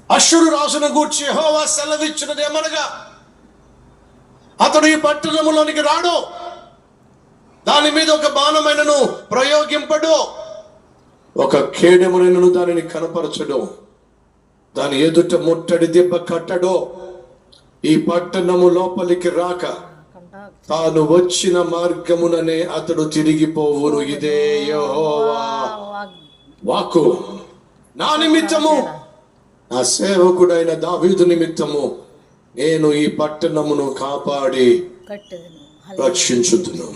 అష్షూరు రాజును గూర్చి యెహోవా సెలవిచ్చినది ఏమనగా, అతడు ఈ పట్టణములోనికి రాడు, దాని మీద ఒక బాణమైనను ప్రయోగింపడు, ఒక కేడెమునైనను దానిని కనపరచడు, దాని ఎదుట ముట్టడి దెబ్బ కట్టడు. ఈ పట్టణము లోపలికి రాక తాను వచ్చిన మార్గముననే అతడు తిరిగిపోవును. ఇదే యెహోవా వాక్కు. నా నిమిత్తము, నా సేవకుడైన దావీదు నిమిత్తము నేను ఈ పట్టణమును కాపాడి రక్షించుదును.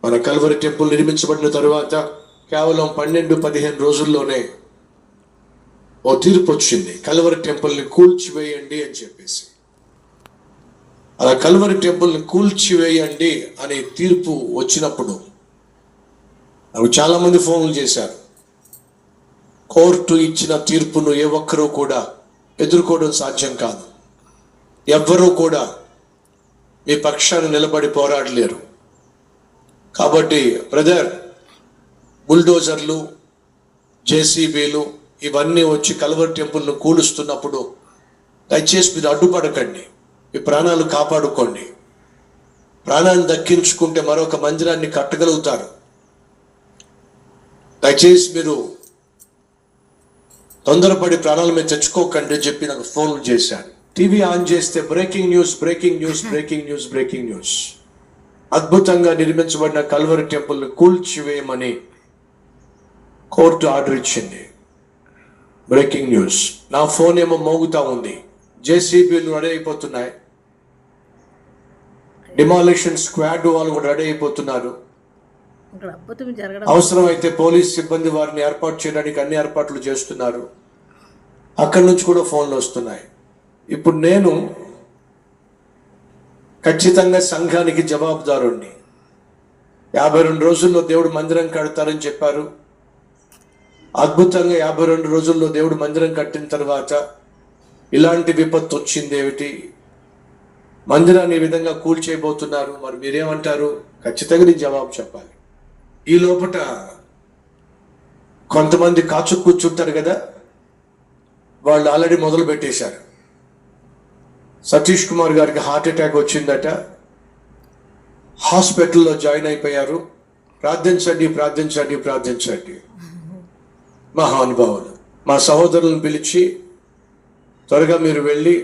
మన కల్వరి టెంపుల్ నిర్మించబడిన తరువాత కేవలం 12-15 రోజుల్లోనే ఓ తీర్పు వచ్చింది, కల్వరి టెంపుల్ని కూల్చివేయండి అని చెప్పేసి. అలా కల్వరి టెంపుల్ని కూల్చివేయండి అనే తీర్పు వచ్చినప్పుడు నాకు చాలా మంది ఫోన్లు చేశారు. కోర్టు ఇచ్చిన తీర్పును ఏ ఒక్కరూ కూడా ఎదుర్కోవడం సాధ్యం కాదు. ఎవ్వరూ కూడా మీ పక్షాన్ని నిలబడి పోరాడలేరు. కాబట్టి బ్రదర్, బుల్డోజర్లు, జేసీబీలు ఇవన్నీ వచ్చి కల్వరి టెంపుల్ను కూలుస్తున్నప్పుడు దయచేసి మీరు అడ్డుపడకండి, మీ ప్రాణాలు కాపాడుకోండి. ప్రాణాన్ని దక్కించుకుంటే మరొక మందిరాన్ని కట్టగలుగుతారు. దయచేసి మీరు తొందరపడి ప్రాణాల మీద తెచ్చుకోకండి అని చెప్పి నాకు ఫోన్లు చేశాను. టీవీ ఆన్ చేస్తే breaking news, breaking news, breaking news, breaking news. అద్భుతంగా నిర్మించబడిన కల్వరి టెంపుల్ని కూల్చివేయమని కోర్టు ఆర్డర్ ఇచ్చింది. Breaking news. నా ఫోన్ ఏమో మోగుతా ఉంది, జేసీబీలు రెడీ అయిపోతున్నాయి, డిమాలిషన్ స్క్వాడ్ వాళ్ళు కూడా రెడీ అయిపోతున్నారు. అవసరమైతే పోలీస్ సిబ్బంది వారిని ఏర్పాటు చేయడానికి అన్ని ఏర్పాట్లు చేస్తున్నారు. అక్కడి నుంచి కూడా ఫోన్లు వస్తున్నాయి. ఇప్పుడు నేను ఖచ్చితంగా సంఘానికి జవాబుదారుణ్ణి. 52 రోజుల్లో దేవుడు మందిరం కడతారని చెప్పారు. అద్భుతంగా 52 రోజుల్లో దేవుడు మందిరం కట్టిన తర్వాత ఇలాంటి విపత్తు వచ్చింది ఏమిటి? మందిరాన్ని ఈ విధంగా కూల్చేయబోతున్నారు. మరి మీరేమంటారు? ఖచ్చితంగా నీ జవాబు చెప్పాలి. ఈ లోపట కొంతమంది కాచు కూర్చుంటారు కదా, వాళ్ళు ఆల్రెడీ మొదలు పెట్టేశారు. సతీష్ కుమార్ గారికి హార్ట్ అటాక్ వచ్చిందట, హాస్పిటల్లో జాయిన్ అయిపోయారు, ప్రార్థించండి, ప్రార్థించండి, ప్రార్థించండి. మహానుభావులు మా సహోదరులను పిలిచి, త్వరగా మీరు వెళ్ళి